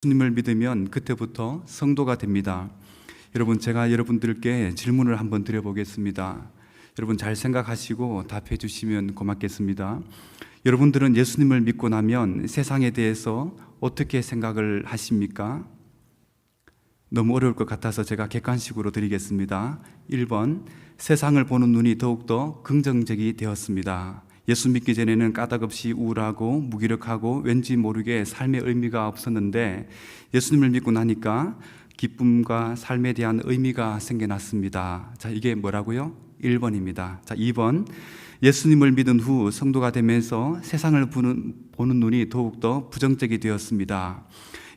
예수님을 믿으면 그때부터 성도가 됩니다. 여러분, 제가 여러분들께 질문을 한번 드려보겠습니다. 여러분 잘 생각하시고 답해 주시면 고맙겠습니다. 여러분들은 예수님을 믿고 나면 세상에 대해서 어떻게 생각을 하십니까? 너무 어려울 것 같아서 제가 객관식으로 드리겠습니다. 1번, 세상을 보는 눈이 더욱더 긍정적이 되었습니다. 예수 믿기 전에는 까닭없이 우울하고 무기력하고 왠지 모르게 삶의 의미가 없었는데 예수님을 믿고 나니까 기쁨과 삶에 대한 의미가 생겨났습니다. 자, 이게 뭐라고요? 1번입니다. 자, 2번, 예수님을 믿은 후 성도가 되면서 세상을 보는 눈이 더욱더 부정적이 되었습니다.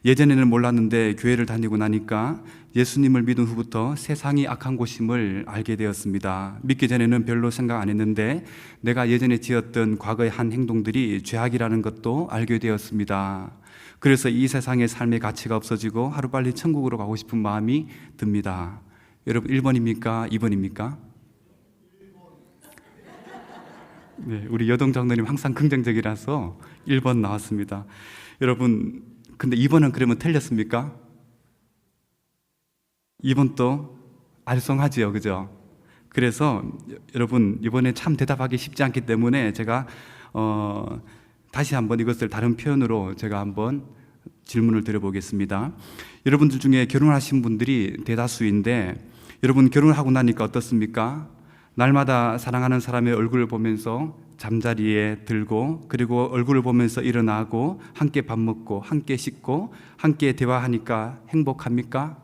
예전에는 몰랐는데 교회를 다니고 나니까 예수님을 믿은 후부터 세상이 악한 곳임을 알게 되었습니다. 믿기 전에는 별로 생각 안 했는데 내가 예전에 지었던 과거의 한 행동들이 죄악이라는 것도 알게 되었습니다. 그래서 이 세상의 삶의 가치가 없어지고 하루빨리 천국으로 가고 싶은 마음이 듭니다. 여러분 1번입니까? 2번입니까? 네, 우리 여동 장로님 항상 긍정적이라서 1번 나왔습니다. 여러분, 근데 2번은 그러면 틀렸습니까? 2번도 알쏭하지요, 그죠? 그래서 여러분 이번에 참 대답하기 쉽지 않기 때문에 제가 다시 한번 이것을 다른 표현으로 제가 한번 질문을 드려보겠습니다. 여러분들 중에 결혼하신 분들이 대다수인데 여러분 결혼하고 나니까 어떻습니까? 날마다 사랑하는 사람의 얼굴을 보면서 잠자리에 들고 그리고 얼굴을 보면서 일어나고 함께 밥 먹고 함께 씻고 함께 대화하니까 행복합니까?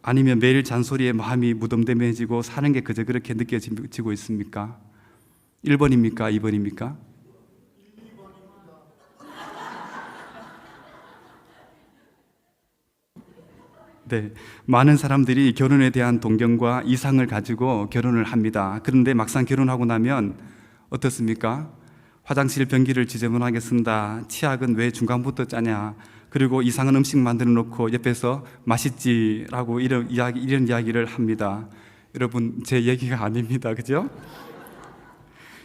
아니면 매일 잔소리에 마음이 무덤덤해지고 사는 게 그저 그렇게 느껴지고 있습니까? 1번입니까? 2번입니까? 네, 많은 사람들이 결혼에 대한 동경과 이상을 가지고 결혼을 합니다. 그런데 막상 결혼하고 나면 어떻습니까? 화장실 변기를 지저분하게 쓴다. 치약은 왜 중간부터 짜냐? 그리고 이상한 음식 만들어 놓고 옆에서 맛있지라고 이런 이야기를 합니다. 여러분, 제 얘기가 아닙니다. 그죠?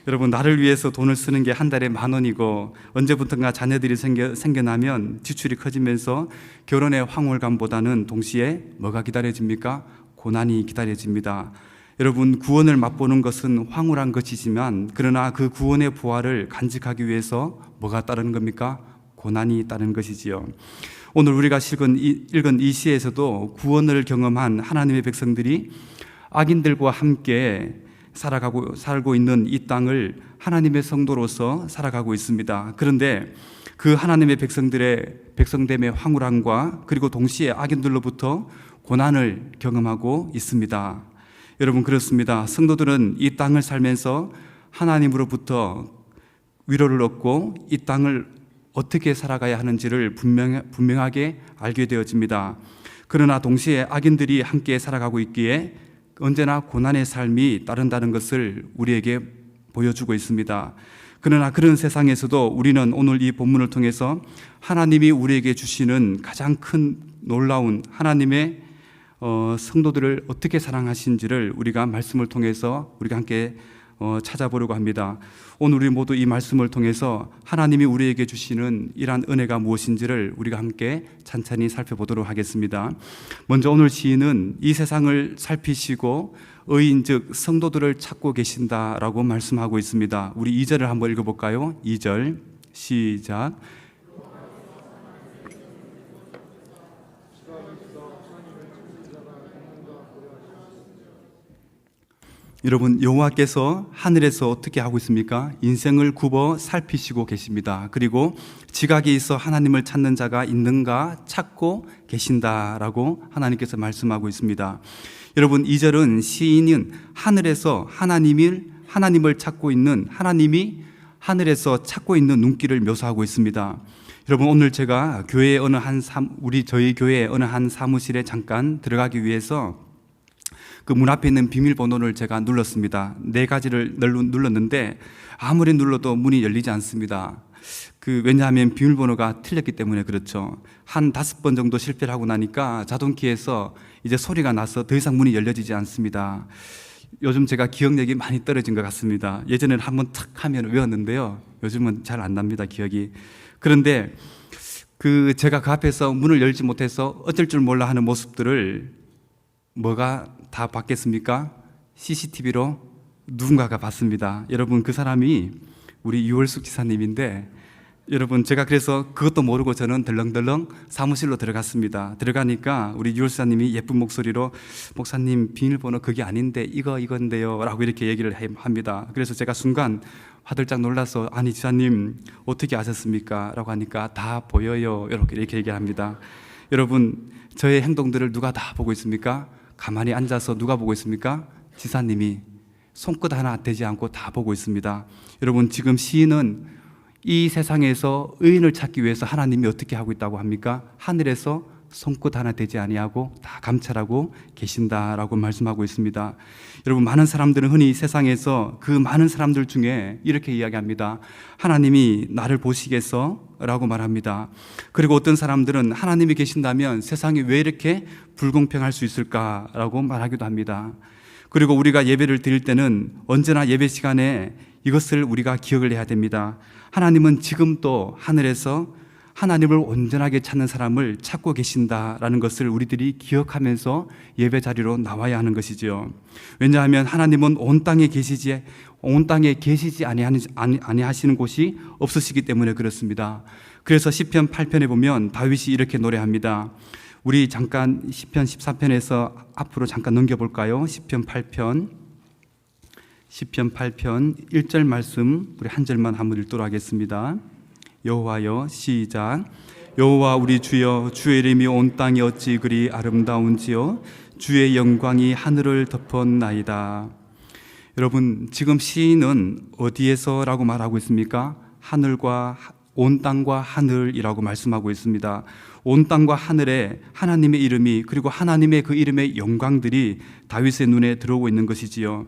여러분, 나를 위해서 돈을 쓰는 게 한 달에 10,000원이고 언제부턴가 자녀들이 생겨나면 지출이 커지면서 결혼의 황홀감보다는 동시에 뭐가 기다려집니까? 고난이 기다려집니다. 여러분, 구원을 맛보는 것은 황홀한 것이지만 그러나 그 구원의 부활을 간직하기 위해서 뭐가 따르는 겁니까? 고난이 따르는 것이지요. 오늘 우리가 읽은 이 시에서도 구원을 경험한 하나님의 백성들이 악인들과 함께 살고 있는 이 땅을 하나님의 성도로서 살아가고 있습니다. 그런데 그 하나님의 백성됨의 황홀함과 그리고 동시에 악인들로부터 고난을 경험하고 있습니다. 여러분, 그렇습니다. 성도들은 이 땅을 살면서 하나님으로부터 위로를 얻고 이 땅을 어떻게 살아가야 하는지를 분명하게 알게 되어집니다. 그러나 동시에 악인들이 함께 살아가고 있기에 언제나 고난의 삶이 따른다는 것을 우리에게 보여주고 있습니다. 그러나 그런 세상에서도 우리는 오늘 이 본문을 통해서 하나님이 우리에게 주시는 가장 큰 놀라운 하나님의 성도들을 어떻게 사랑하신지를 우리가 말씀을 통해서 우리가 함께 찾아보려고 합니다. 오늘 우리 모두 이 말씀을 통해서 하나님이 우리에게 주시는 이러한 은혜가 무엇인지를 우리가 함께 찬찬히 살펴보도록 하겠습니다. 먼저 오늘 시인은 이 세상을 살피시고 의인 즉 성도들을 찾고 계신다라고 말씀하고 있습니다. 우리 2절을 한번 읽어볼까요? 2절 시작. 여러분, 여호와께서 하늘에서 어떻게 하고 있습니까? 인생을 굽어 살피시고 계십니다. 그리고 지각이 있어 하나님을 찾는 자가 있는가 찾고 계신다라고 하나님께서 말씀하고 있습니다. 여러분, 2절은 시인은 하늘에서 하나님을 찾고 있는 하나님이 하늘에서 찾고 있는 눈길을 묘사하고 있습니다. 여러분, 오늘 제가 저희 교회 어느 한 사무실에 잠깐 들어가기 위해서 그 문 앞에 있는 비밀번호를 제가 눌렀습니다. 4가지를 눌렀는데 아무리 눌러도 문이 열리지 않습니다. 왜냐하면 비밀번호가 틀렸기 때문에 그렇죠. 한 5번 정도 실패를 하고 나니까 자동키에서 이제 소리가 나서 더 이상 문이 열려지지 않습니다. 요즘 제가 기억력이 많이 떨어진 것 같습니다. 예전에는 한번 탁 하면 외웠는데요, 요즘은 잘 안 납니다, 기억이. 그런데 제가 그 앞에서 문을 열지 못해서 어쩔 줄 몰라 하는 모습들을 뭐가 다 봤겠습니까? CCTV로 누군가가 봤습니다. 여러분, 그 사람이 우리 유월숙 지사님인데, 여러분, 제가 그래서 그것도 모르고 저는 덜렁덜렁 사무실로 들어갔습니다. 들어가니까 우리 유월숙 지사님이 예쁜 목소리로 목사님 비밀번호 그게 아닌데 이건데요 라고 이렇게 얘기를 합니다. 그래서 제가 순간 화들짝 놀라서 아니 지사님 어떻게 아셨습니까? 라고 하니까 다 보여요 이렇게 얘기합니다. 여러분, 저의 행동들을 누가 다 보고 있습니까? 가만히 앉아서 누가 보고 있습니까? 지사님이 손끝 하나 대지 않고 다 보고 있습니다. 여러분, 지금 시인은 이 세상에서 의인을 찾기 위해서 하나님이 어떻게 하고 있다고 합니까? 하늘에서 손끝 하나 대지 아니하고 다 감찰하고 계신다라고 말씀하고 있습니다. 여러분, 많은 사람들은 흔히 세상에서 그 많은 사람들 중에 이렇게 이야기합니다. 하나님이 나를 보시겠어? 라고 말합니다. 그리고 어떤 사람들은 하나님이 계신다면 세상이 왜 이렇게 불공평할 수 있을까라고 말하기도 합니다. 그리고 우리가 예배를 드릴 때는 언제나 예배 시간에 이것을 우리가 기억을 해야 됩니다. 하나님은 지금도 하늘에서 하나님을 온전하게 찾는 사람을 찾고 계신다라는 것을 우리들이 기억하면서 예배 자리로 나와야 하는 것이지요. 왜냐하면 하나님은 온 땅에 계시지 아니하시는 곳이 없으시기 때문에 그렇습니다. 그래서 시편 8편에 보면 다윗이 이렇게 노래합니다. 우리 잠깐 시편 14편에서 앞으로 잠깐 넘겨볼까요? 시편 8편 1절 말씀 우리 한 절만 한번 읽도록 하겠습니다. 여호와여, 시작. 여호와 우리 주여, 주의 이름이 온 땅이 어찌 그리 아름다운지요, 주의 영광이 하늘을 덮었나이다. 여러분, 지금 시인은 어디에서라고 말하고 있습니까? 하늘과 온 땅과 하늘이라고 말씀하고 있습니다. 온 땅과 하늘에 하나님의 이름이, 그리고 하나님의 그 이름의 영광들이 다윗의 눈에 들어오고 있는 것이지요.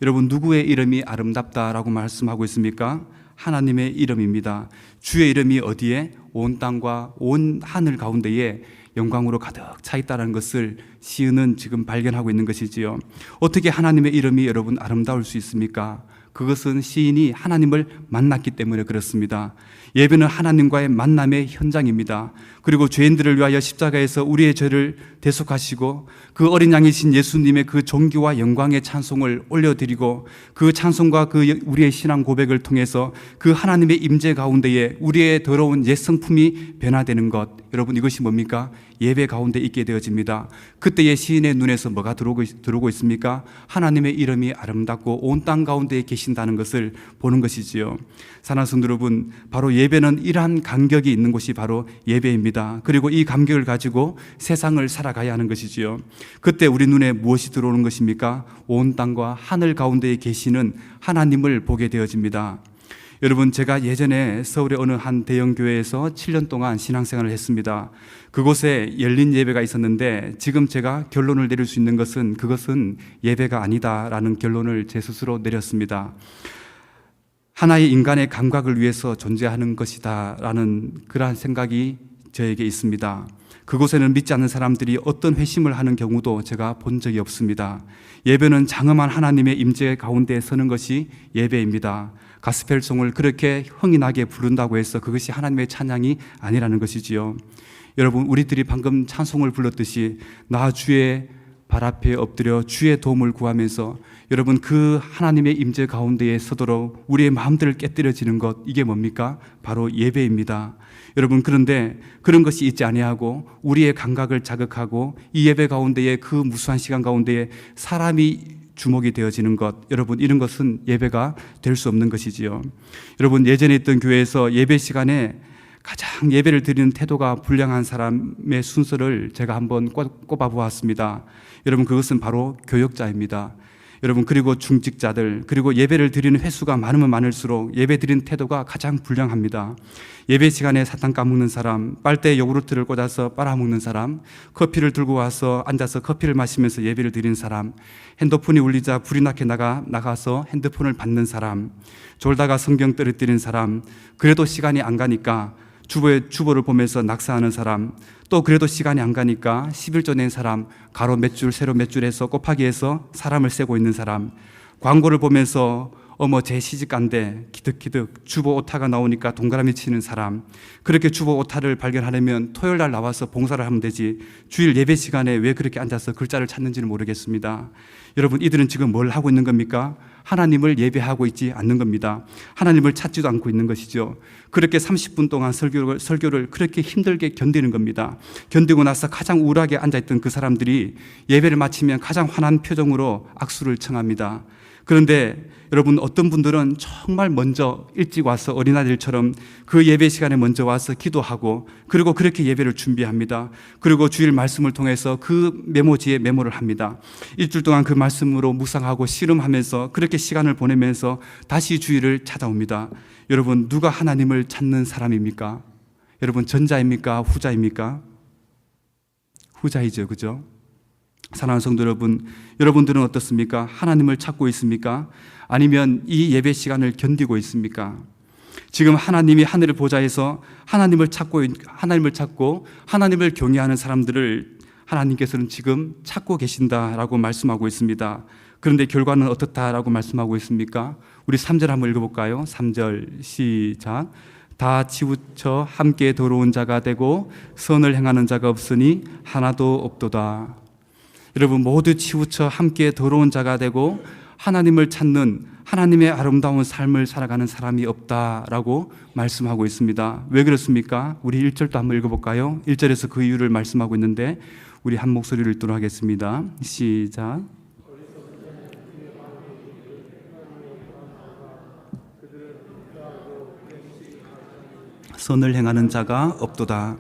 여러분, 누구의 이름이 아름답다라고 말씀하고 있습니까? 하나님의 이름입니다. 주의 이름이 어디에? 온 땅과 온 하늘 가운데에 영광으로 가득 차 있다는 것을 시인은 지금 발견하고 있는 것이지요. 어떻게 하나님의 이름이 여러분 아름다울 수 있습니까? 그것은 시인이 하나님을 만났기 때문에 그렇습니다. 예배는 하나님과의 만남의 현장입니다. 그리고 죄인들을 위하여 십자가에서 우리의 죄를 대속하시고 그 어린 양이신 예수님의 그 존귀와 영광의 찬송을 올려드리고 그 찬송과 그 우리의 신앙 고백을 통해서 그 하나님의 임재 가운데에 우리의 더러운 옛 성품이 변화되는 것, 여러분, 이것이 뭡니까? 예배 가운데 있게 되어집니다. 그때의 시인의 눈에서 뭐가 들어오고 있습니까? 하나님의 이름이 아름답고 온 땅 가운데에 계신다는 것을 보는 것이지요. 사랑하는 성도 여러분, 바로 예배는 이러한 감격이 있는 곳이 바로 예배입니다. 그리고 이 감격을 가지고 세상을 살아가야 하는 것이지요. 그때 우리 눈에 무엇이 들어오는 것입니까? 온 땅과 하늘 가운데에 계시는 하나님을 보게 되어집니다. 여러분, 제가 예전에 서울의 어느 한 대형 교회에서 7년 동안 신앙생활을 했습니다. 그곳에 열린 예배가 있었는데 지금 제가 결론을 내릴 수 있는 것은 그것은 예배가 아니다라는 결론을 제 스스로 내렸습니다. 하나의 인간의 감각을 위해서 존재하는 것이다라는 그러한 생각이 저에게 있습니다. 그곳에는 믿지 않는 사람들이 어떤 회심을 하는 경우도 제가 본 적이 없습니다. 예배는 장엄한 하나님의 임재 가운데 서는 것이 예배입니다. 가스펠송을 그렇게 흥이 나게 부른다고 해서 그것이 하나님의 찬양이 아니라는 것이지요. 여러분, 우리들이 방금 찬송을 불렀듯이 나 주의 발 앞에 엎드려 주의 도움을 구하면서 여러분, 그 하나님의 임재 가운데에 서도록 우리의 마음들을 깨뜨려지는 것, 이게 뭡니까? 바로 예배입니다. 여러분, 그런데 그런 것이 있지 아니하고 우리의 감각을 자극하고 이 예배 가운데에 그 무수한 시간 가운데에 사람이 주목이 되어지는 것, 여러분, 이런 것은 예배가 될 수 없는 것이지요. 여러분, 예전에 있던 교회에서 예배 시간에 가장 예배를 드리는 태도가 불량한 사람의 순서를 제가 한번 꼽아 보았습니다. 여러분, 그것은 바로 교역자입니다. 여러분, 그리고 중직자들, 그리고 예배를 드리는 횟수가 많으면 많을수록 예배 드리는 태도가 가장 불량합니다. 예배 시간에 사탕 까먹는 사람, 빨대에 요구르트를 꽂아서 빨아먹는 사람, 커피를 들고 와서 앉아서 커피를 마시면서 예배를 드리는 사람, 핸드폰이 울리자 불이 나게 나가서 핸드폰을 받는 사람, 졸다가 성경 떨어뜨리는 사람, 그래도 시간이 안 가니까 주보를 보면서 낙사하는 사람, 또 그래도 시간이 안 가니까 11조 낸 사람, 가로 몇 줄, 세로 몇 줄 해서 곱하기 해서 사람을 세고 있는 사람, 광고를 보면서 어머 제 시집간데 기득기득 주보 오타가 나오니까 동그라미 치는 사람, 그렇게 주보 오타를 발견하려면 토요일 날 나와서 봉사를 하면 되지 주일 예배 시간에 왜 그렇게 앉아서 글자를 찾는지는 모르겠습니다. 여러분, 이들은 지금 뭘 하고 있는 겁니까? 하나님을 예배하고 있지 않는 겁니다. 하나님을 찾지도 않고 있는 것이죠. 그렇게 30분 동안 설교를 그렇게 힘들게 견디는 겁니다. 견디고 나서 가장 우울하게 앉아있던 그 사람들이 예배를 마치면 가장 환한 표정으로 악수를 청합니다. 그런데 여러분, 어떤 분들은 정말 먼저 일찍 와서 어린아이들처럼 그 예배 시간에 먼저 와서 기도하고, 그리고 그렇게 예배를 준비합니다. 그리고 주일 말씀을 통해서 그 메모지에 메모를 합니다. 일주일 동안 그 말씀으로 묵상하고 씨름하면서 그렇게 시간을 보내면서 다시 주일을 찾아옵니다. 여러분, 누가 하나님을 찾는 사람입니까? 여러분, 전자입니까? 후자입니까? 후자이죠, 그죠? 사랑하는 성도 여러분, 여러분들은 어떻습니까? 하나님을 찾고 있습니까? 아니면 이 예배 시간을 견디고 있습니까? 지금 하나님이 하늘의 보좌에서 하나님을 찾고 하나님을 경외하는 사람들을 하나님께서는 지금 찾고 계신다라고 말씀하고 있습니다. 그런데 결과는 어떻다라고 말씀하고 있습니까? 우리 3절 한번 읽어볼까요? 3절 시작. 다 치우쳐 함께 더러운 자가 되고 선을 행하는 자가 없으니 하나도 없도다. 여러분, 모두 치우쳐 함께 더러운 자가 되고 하나님을 찾는, 하나님의 아름다운 삶을 살아가는 사람이 없다라고 말씀하고 있습니다. 왜 그렇습니까? 우리 1절도 한번 읽어볼까요? 1절에서 그 이유를 말씀하고 있는데 우리 한 목소리를 읽도록 하겠습니다. 시작. 선을 행하는 자가 없도다.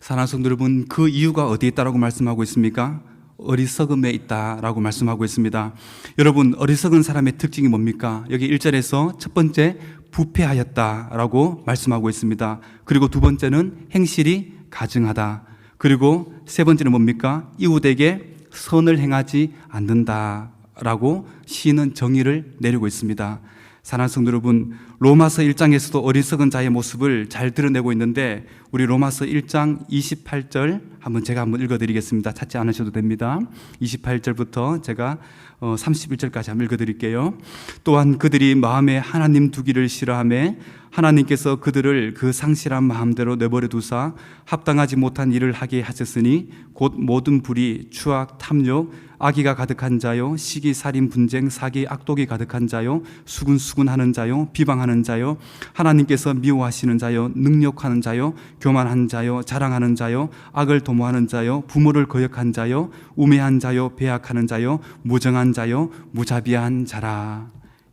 사랑하는 성도 여러분, 그 이유가 어디에 있다라고 말씀하고 있습니까? 어리석음에 있다라고 말씀하고 있습니다. 여러분, 어리석은 사람의 특징이 뭡니까? 여기 1절에서 첫 번째, 부패하였다라고 말씀하고 있습니다. 그리고 두 번째는 행실이 가증하다. 그리고 세 번째는 뭡니까? 이웃에게 선을 행하지 않는다라고 시인은 정의를 내리고 있습니다. 사랑하는 성도 여러분, 로마서 1장에서도 어리석은 자의 모습을 잘 드러내고 있는데 우리 로마서 1장 28절 제가 한번 읽어드리겠습니다. 찾지 않으셔도 됩니다. 28절부터 제가 31절까지 한번 읽어드릴게요. 또한 그들이 마음에 하나님 두기를 싫어하며 하나님께서 그들을 그 상실한 마음대로 내버려 두사 합당하지 못한 일을 하게 하셨으니 곧 모든 불의, 추악, 탐욕, 악의가 가득한 자요, 시기, 살인, 분쟁, 사기, 악독이 가득한 자요, 수군수군하는 자요, 비방하는 자요, 하나님께서 미워하시는 자요, 능욕하는 자요, 교만한 자요, 자랑하는 자요, 악을 도모하는 자요, 부모를 거역한 자요, 우매한 자요, 배악하는 자요, 무정한 자요, 무자비한 자라.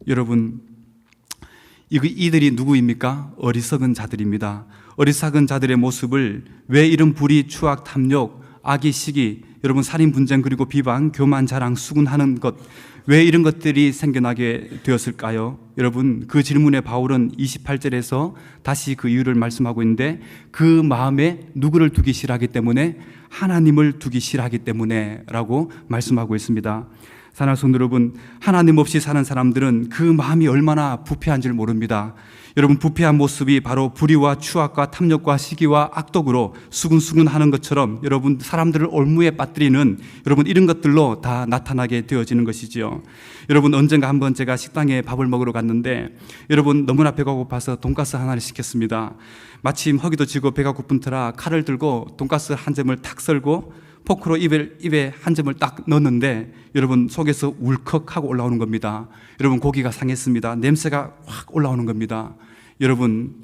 여러분, 이들이 누구입니까? 어리석은 자들입니다. 어리석은 자들의 모습을 왜 이런 불의, 추악, 탐욕, 악의, 시기, 여러분 살인, 분쟁, 그리고 비방, 교만, 자랑, 수군하는 것, 왜 이런 것들이 생겨나게 되었을까요? 여러분, 그 질문에 바울은 28절에서 다시 그 이유를 말씀하고 있는데 그 마음에 누구를 두기 싫어하기 때문에? 하나님을 두기 싫어하기 때문에 라고 말씀하고 있습니다. 사랑하는 성도 여러분, 하나님 없이 사는 사람들은 그 마음이 얼마나 부패한지를 모릅니다. 여러분, 부패한 모습이 바로 불의와 추악과 탐욕과 시기와 악독으로 수군수군하는 것처럼 여러분 사람들을 올무에 빠뜨리는 여러분 이런 것들로 다 나타나게 되어지는 것이지요. 여러분, 언젠가 한번 제가 식당에 밥을 먹으러 갔는데 여러분 너무나 배가 고파서 돈가스 하나를 시켰습니다. 마침 허기도 지고 배가 고픈 터라 칼을 들고 돈가스 한 점을 탁 썰고 포크로 입에 한 점을 딱 넣었는데 여러분 속에서 울컥하고 올라오는 겁니다. 여러분, 고기가 상했습니다. 냄새가 확 올라오는 겁니다. 여러분,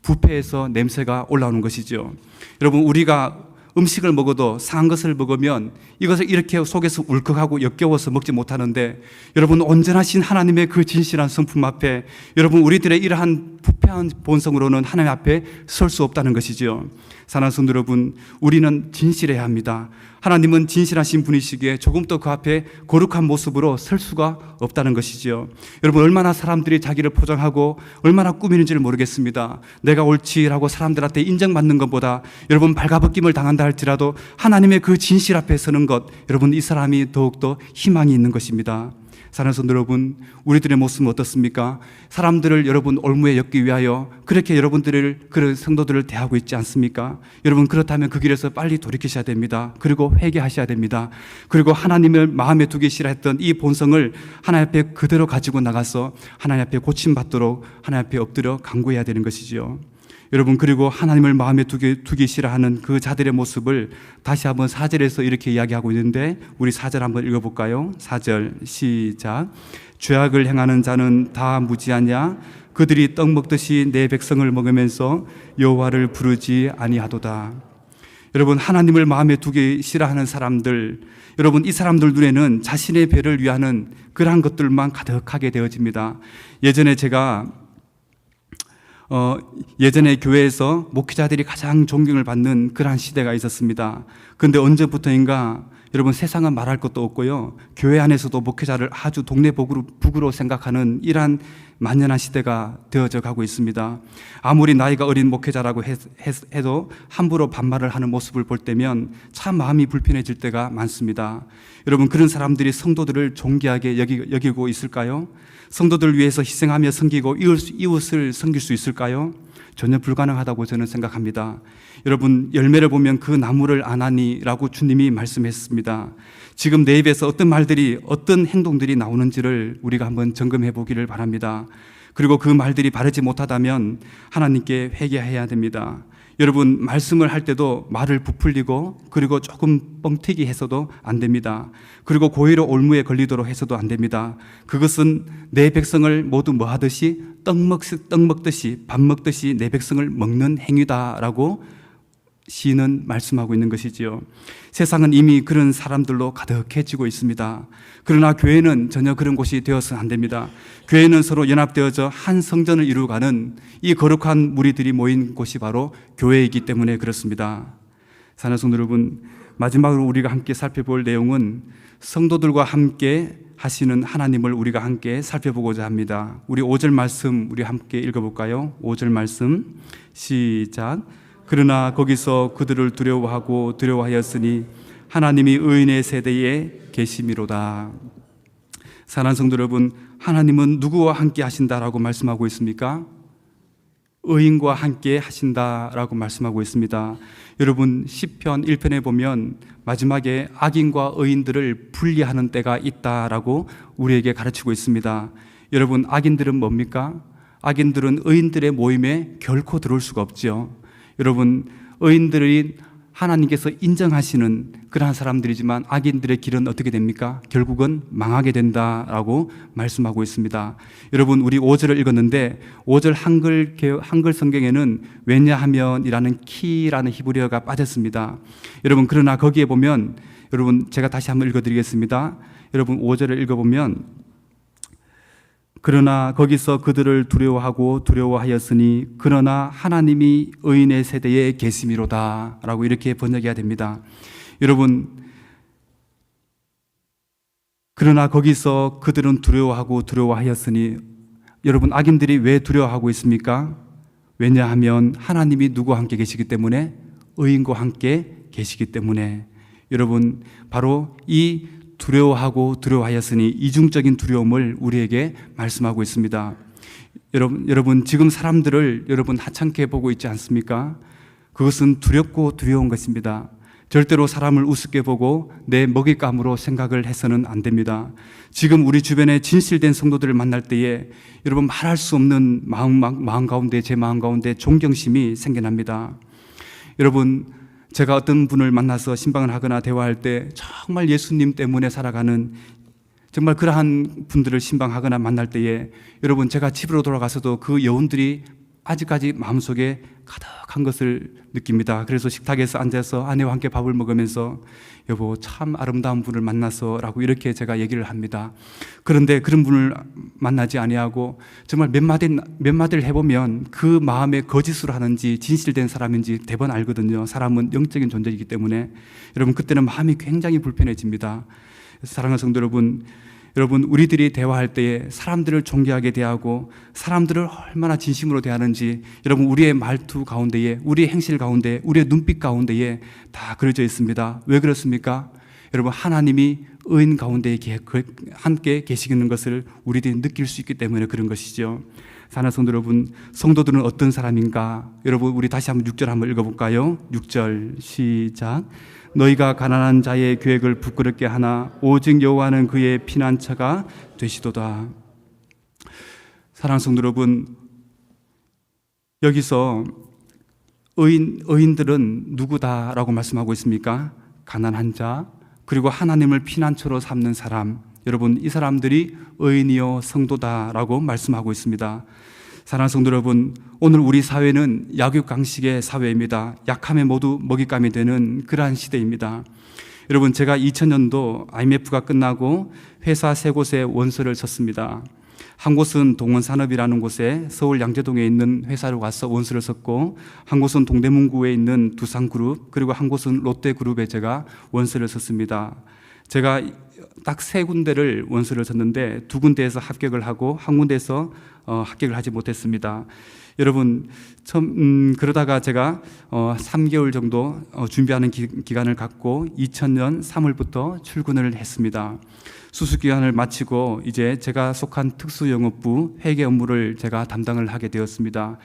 부패에서 냄새가 올라오는 것이죠. 여러분, 우리가 음식을 먹어도 상한 것을 먹으면 이것을 이렇게 속에서 울컥하고 역겨워서 먹지 못하는데 여러분, 온전하신 하나님의 그 진실한 성품 앞에 여러분 우리들의 이러한 부패한 본성으로는 하나님 앞에 설 수 없다는 것이지요. 사랑하는 성도 여러분, 우리는 진실해야 합니다. 하나님은 진실하신 분이시기에 조금 더 그 앞에 거룩한 모습으로 설 수가 없다는 것이지요. 여러분, 얼마나 사람들이 자기를 포장하고 얼마나 꾸미는지를 모르겠습니다. 내가 옳지라고 사람들한테 인정받는 것보다 여러분 발가벗김을 당한다 할지라도 하나님의 그 진실 앞에 서는 것, 여러분 이 사람이 더욱더 희망이 있는 것입니다. 사랑하는 성도 여러분, 우리들의 모습은 어떻습니까? 사람들을 여러분 올무에 엮기 위하여 그렇게 여러분들을, 그런 성도들을 대하고 있지 않습니까? 여러분, 그렇다면 그 길에서 빨리 돌이키셔야 됩니다. 그리고 회개하셔야 됩니다. 그리고 하나님을 마음에 두기 싫어했던 이 본성을 하나님 앞에 그대로 가지고 나가서 하나님 앞에 고침받도록 하나님 앞에 엎드려 간구해야 되는 것이지요. 여러분, 그리고 하나님을 마음에 두기 싫어하는 그 자들의 모습을 다시 한번 4절에서 이렇게 이야기하고 있는데, 우리 4절 한번 읽어볼까요? 4절 시작. 죄악을 행하는 자는 다 무지하냐? 그들이 떡 먹듯이 내 백성을 먹으면서 여호와를 부르지 아니하도다. 여러분, 하나님을 마음에 두기 싫어하는 사람들, 여러분, 이 사람들 눈에는 자신의 배를 위하는 그러한 것들만 가득하게 되어집니다. 예전에 교회에서 목회자들이 가장 존경을 받는 그러한 시대가 있었습니다. 그런데 언제부터인가 여러분, 세상은 말할 것도 없고요, 교회 안에서도 목회자를 아주 동네 북으로 생각하는 이러한 만연한 시대가 되어져 가고 있습니다. 아무리 나이가 어린 목회자라고 해도 함부로 반말을 하는 모습을 볼 때면 참 마음이 불편해질 때가 많습니다. 여러분, 그런 사람들이 성도들을 존귀하게 여기고 있을까요? 성도들을 위해서 희생하며 섬기고 이웃을 섬길 수 있을까요? 전혀 불가능하다고 저는 생각합니다. 여러분, 열매를 보면 그 나무를 아나니라고 주님이 말씀했습니다. 지금 내 입에서 어떤 말들이, 어떤 행동들이 나오는지를 우리가 한번 점검해 보기를 바랍니다. 그리고 그 말들이 바르지 못하다면 하나님께 회개해야 됩니다. 여러분, 말씀을 할 때도 말을 부풀리고 그리고 조금 뻥튀기 해서도 안 됩니다. 그리고 고의로 올무에 걸리도록 해서도 안 됩니다. 그것은 내 백성을 모두 뭐 하듯이 떡 먹듯이 밥 먹듯이 내 백성을 먹는 행위다라고 시인은 말씀하고 있는 것이지요. 세상은 이미 그런 사람들로 가득해지고 있습니다. 그러나 교회는 전혀 그런 곳이 되어서는 안 됩니다. 교회는 서로 연합되어져 한 성전을 이루어가는 이 거룩한 무리들이 모인 곳이 바로 교회이기 때문에 그렇습니다. 사랑하는 성도 여러분, 마지막으로 우리가 함께 살펴볼 내용은 성도들과 함께 하시는 하나님을 우리가 함께 살펴보고자 합니다. 우리 5절 말씀 우리 함께 읽어볼까요? 5절 말씀 시작. 그러나 거기서 그들을 두려워하고 두려워하였으니 하나님이 의인의 세대에 계심이로다. 사랑하는 성도 여러분, 하나님은 누구와 함께 하신다라고 말씀하고 있습니까? 의인과 함께 하신다라고 말씀하고 있습니다. 여러분, 시편 1편에 보면 마지막에 악인과 의인들을 분리하는 때가 있다라고 우리에게 가르치고 있습니다. 여러분, 악인들은 뭡니까? 악인들은 의인들의 모임에 결코 들어올 수가 없죠. 여러분, 의인들이 하나님께서 인정하시는 그러한 사람들이지만 악인들의 길은 어떻게 됩니까? 결국은 망하게 된다라고 말씀하고 있습니다. 여러분, 우리 5절을 읽었는데 5절 한글 성경에는 왜냐하면이라는 키라는 히브리어가 빠졌습니다. 여러분, 그러나 거기에 보면, 여러분, 제가 다시 한번 읽어드리겠습니다. 여러분, 5절을 읽어보면 그러나 거기서 그들을 두려워하고 두려워하였으니 그러나 하나님이 의인의 세대에 계심이로다 라고 이렇게 번역해야 됩니다. 여러분, 그러나 거기서 그들은 두려워하고 두려워하였으니, 여러분, 악인들이 왜 두려워하고 있습니까? 왜냐하면 하나님이 누구와 함께 계시기 때문에, 의인과 함께 계시기 때문에. 여러분, 바로 이 두려워하고 두려워하였으니 이중적인 두려움을 우리에게 말씀하고 있습니다. 여러분, 지금 사람들을 여러분 하찮게 보고 있지 않습니까? 그것은 두렵고 두려운 것입니다. 절대로 사람을 우습게 보고 내 먹잇감으로 생각을 해서는 안 됩니다. 지금 우리 주변에 진실된 성도들을 만날 때에 여러분, 말할 수 없는 마음 가운데, 제 마음 가운데 존경심이 생겨납니다. 여러분, 제가 어떤 분을 만나서 신방을 하거나 대화할 때 정말 예수님 때문에 살아가는 정말 그러한 분들을 신방하거나 만날 때에 여러분, 제가 집으로 돌아가서도 그 여운들이 아직까지 마음속에 가득한 것을 느낍니다. 그래서 식탁에서 앉아서 아내와 함께 밥을 먹으면서 여보, 참 아름다운 분을 만나서 라고 이렇게 제가 얘기를 합니다. 그런데 그런 분을 만나지 아니하고 정말 몇 마디를 해보면 그 마음에 거짓으로 하는지 진실된 사람인지 대번 알거든요. 사람은 영적인 존재이기 때문에. 여러분, 그때는 마음이 굉장히 불편해집니다. 사랑하는 성도 여러분, 우리들이 대화할 때에 사람들을 존귀하게 대하고 사람들을 얼마나 진심으로 대하는지 여러분, 우리의 말투 가운데에, 우리의 행실 가운데, 우리의 눈빛 가운데에 다 그려져 있습니다. 왜 그렇습니까? 여러분, 하나님이 의인 가운데 함께 계시는 것을 우리들이 느낄 수 있기 때문에 그런 것이죠. 사랑하는 성도 여러분, 성도들은 어떤 사람인가? 여러분, 우리 다시 한번 6절 한번 읽어볼까요? 6절 시작. 너희가 가난한 자의 계획을 부끄럽게 하나 오직 여호와는 그의 피난처가 되시도다. 사랑하는 성도 여러분, 여기서 의인들은 누구다라고 말씀하고 있습니까? 가난한 자, 그리고 하나님을 피난처로 삼는 사람. 여러분, 이 사람들이 의인이요 성도다라고 말씀하고 있습니다. 사랑하는 성도 여러분, 오늘 우리 사회는 약육강식의 사회입니다. 약하면 모두 먹잇감이 되는 그러한 시대입니다. 여러분, 제가 2000년도 IMF가 끝나고 회사 3곳에 원서를 썼습니다. 한 곳은 동원산업이라는 곳에 서울 양재동에 있는 회사로 가서 원서를 썼고, 한 곳은 동대문구에 있는 두산그룹, 그리고 한 곳은 롯데그룹에 제가 원서를 썼습니다. 제가 딱 3군데를 원서를 썼는데 2군데에서 합격을 하고 한 군데에서 합격을 하지 못했습니다. 여러분, 그러다가 제가 3개월 정도 준비하는 기간을 갖고 2000년 3월부터 출근을 했습니다. 수습기간을 마치고 이제 제가 속한 특수영업부 회계 업무를 제가 담당을 하게 되었습니다.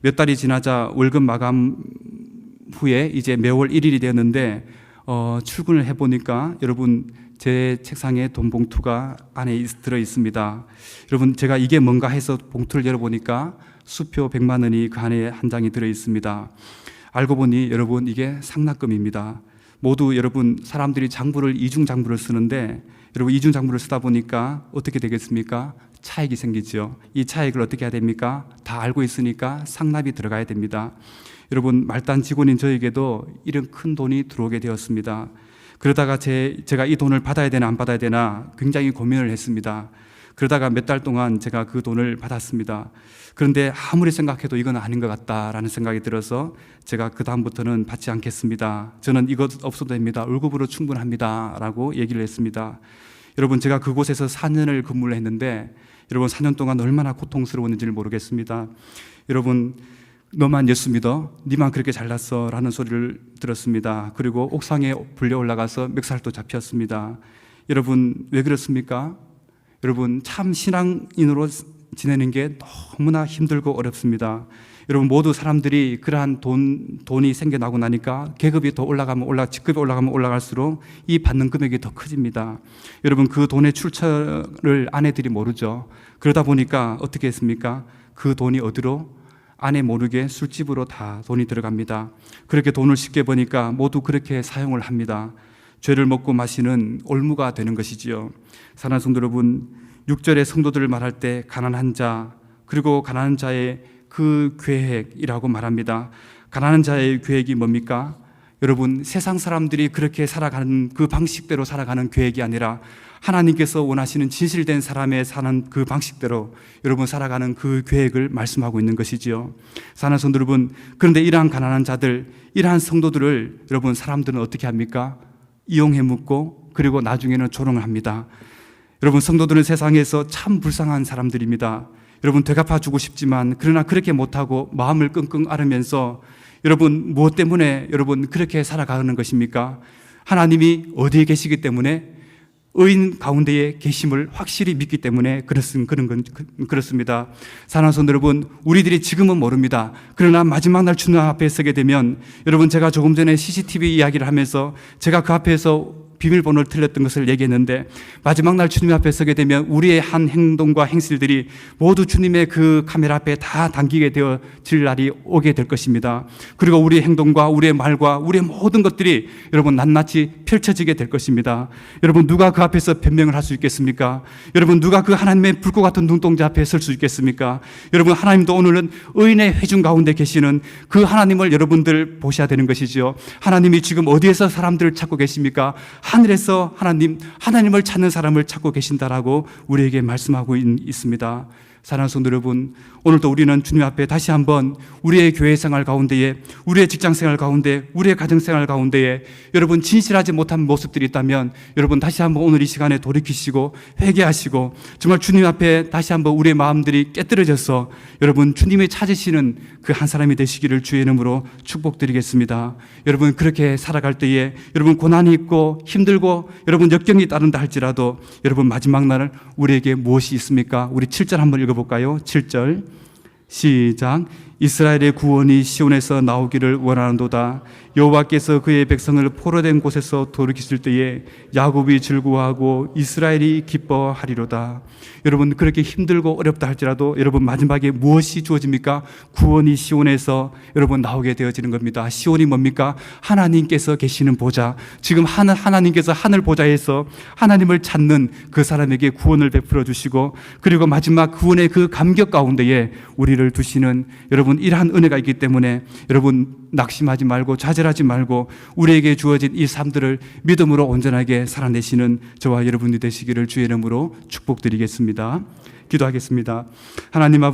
몇 달이 지나자 월급 마감 후에 이제 매월 1일이 되었는데 출근을 해보니까 여러분, 제 책상에 돈 봉투가 안에 들어 있습니다. 여러분, 제가 이게 뭔가 해서 봉투를 열어보니까 수표 100만 원이 그 안에 한 장이 들어 있습니다. 알고 보니 여러분, 이게 상납금입니다. 모두 여러분, 사람들이 이중장부를 쓰는데 여러분, 이중장부를 쓰다 보니까 어떻게 되겠습니까? 차익이 생기죠. 이 차익을 어떻게 해야 됩니까? 다 알고 있으니까 상납이 들어가야 됩니다. 여러분, 말단 직원인 저에게도 이런 큰 돈이 들어오게 되었습니다. 그러다가 제가 이 돈을 받아야 되나 안 받아야 되나 굉장히 고민을 했습니다. 그러다가 몇 달 동안 제가 그 돈을 받았습니다. 그런데 아무리 생각해도 이건 아닌 것 같다라는 생각이 들어서 제가 그 다음부터는 받지 않겠습니다. 저는 이것 없어도 됩니다. 월급으로 충분합니다 라고 얘기를 했습니다. 여러분, 제가 그곳에서 4년을 근무를 했는데 여러분, 4년 동안 얼마나 고통스러웠는지를 모르겠습니다. 여러분, 너만 예수 믿어? 니만 그렇게 잘났어? 라는 소리를 들었습니다. 그리고 옥상에 불려 올라가서 멱살도 잡혔습니다. 여러분, 왜 그렇습니까? 여러분, 참 신앙인으로 지내는 게 너무나 힘들고 어렵습니다. 여러분, 모두 사람들이 그러한 돈이 생겨나고 나니까 계급이 더 직급이 올라가면 올라갈수록 이 받는 금액이 더 커집니다. 여러분, 그 돈의 출처를 아내들이 모르죠. 그러다 보니까 어떻게 했습니까? 그 돈이 어디로? 아내 모르게 술집으로 다 돈이 들어갑니다. 그렇게 돈을 쉽게 버니까 모두 그렇게 사용을 합니다. 죄를 먹고 마시는 올무가 되는 것이지요. 사랑하는 성도 여러분, 6절의 성도들을 말할 때 가난한 자, 그리고 가난한 자의 그 계획이라고 말합니다. 가난한 자의 계획이 뭡니까? 여러분, 세상 사람들이 그렇게 살아가는 그 방식대로 살아가는 계획이 아니라 하나님께서 원하시는 진실된 사람의 사는 그 방식대로 여러분 살아가는 그 계획을 말씀하고 있는 것이지요. 사랑하는 성도 여러분, 그런데 이러한 가난한 자들, 이러한 성도들을 여러분, 사람들은 어떻게 합니까? 이용해 묻고 그리고 나중에는 조롱을 합니다. 여러분, 성도들은 세상에서 참 불쌍한 사람들입니다. 여러분, 되갚아 주고 싶지만 그러나 그렇게 못하고 마음을 끙끙 앓으면서 여러분, 무엇 때문에 여러분 그렇게 살아가는 것입니까? 하나님이 어디에 계시기 때문에, 의인 가운데에 계심을 확실히 믿기 때문에 그렇습니다. 사랑하는 성도 여러분, 우리들이 지금은 모릅니다. 그러나 마지막 날 주님 앞에 서게 되면, 여러분, 제가 조금 전에 CCTV 이야기를 하면서 제가 그 앞에서 비밀번호를 틀렸던 것을 얘기했는데, 마지막 날 주님 앞에 서게 되면 우리의 한 행동과 행실들이 모두 주님의 그 카메라 앞에 다 담기게 되어질 날이 오게 될 것입니다. 그리고 우리의 행동과 우리의 말과 우리의 모든 것들이 여러분 낱낱이 펼쳐지게 될 것입니다. 여러분, 누가 그 앞에서 변명을 할 수 있겠습니까? 여러분, 누가 그 하나님의 불꽃 같은 눈동자 앞에 설 수 있겠습니까? 여러분, 하나님도 오늘은 의인의 회중 가운데 계시는 그 하나님을 여러분들 보셔야 되는 것이죠. 하나님이 지금 어디에서 사람들을 찾고 계십니까? 하늘에서 하나님을 찾는 사람을 찾고 계신다라고 우리에게 말씀하고 있습니다. 사랑하는 성도 여러분, 오늘도 우리는 주님 앞에 다시 한번 우리의 교회 생활 가운데에, 우리의 직장 생활 가운데, 우리의 가정 생활 가운데에 여러분 진실하지 못한 모습들이 있다면 여러분 다시 한번 오늘 이 시간에 돌이키시고 회개하시고 정말 주님 앞에 다시 한번 우리의 마음들이 깨뜨려져서 여러분 주님이 찾으시는 그 한 사람이 되시기를 주의 이름으로 축복드리겠습니다. 여러분 그렇게 살아갈 때에 여러분 고난이 있고 힘들고 여러분 역경이 따른다 할지라도 여러분 마지막 날 우리에게 무엇이 있습니까? 우리 7절 한번 읽어볼까요? 7절 시작. 이스라엘의 구원이 시온에서 나오기를 원하는도다. 여호와께서 그의 백성을 포로된 곳에서 돌이키실 때에 야곱이 즐거워하고 이스라엘이 기뻐하리로다. 여러분 그렇게 힘들고 어렵다 할지라도 여러분 마지막에 무엇이 주어집니까? 구원이 시온에서 여러분 나오게 되어지는 겁니다. 시온이 뭡니까? 하나님께서 계시는 보좌. 지금 하나님께서 하늘 보좌에서 하나님을 찾는 그 사람에게 구원을 베풀어 주시고 그리고 마지막 구원의 그 감격 가운데에 우리를 두시는 여러분 이러한 은혜가 있기 때문에 여러분 낙심하지 말고 좌절하지 말고 우리에게 주어진 이 삶들을 믿음으로 온전하게 살아내시는 저와 여러분이 되시기를 주의 이름으로 축복드리겠습니다. 기도하겠습니다. 하나님 아버지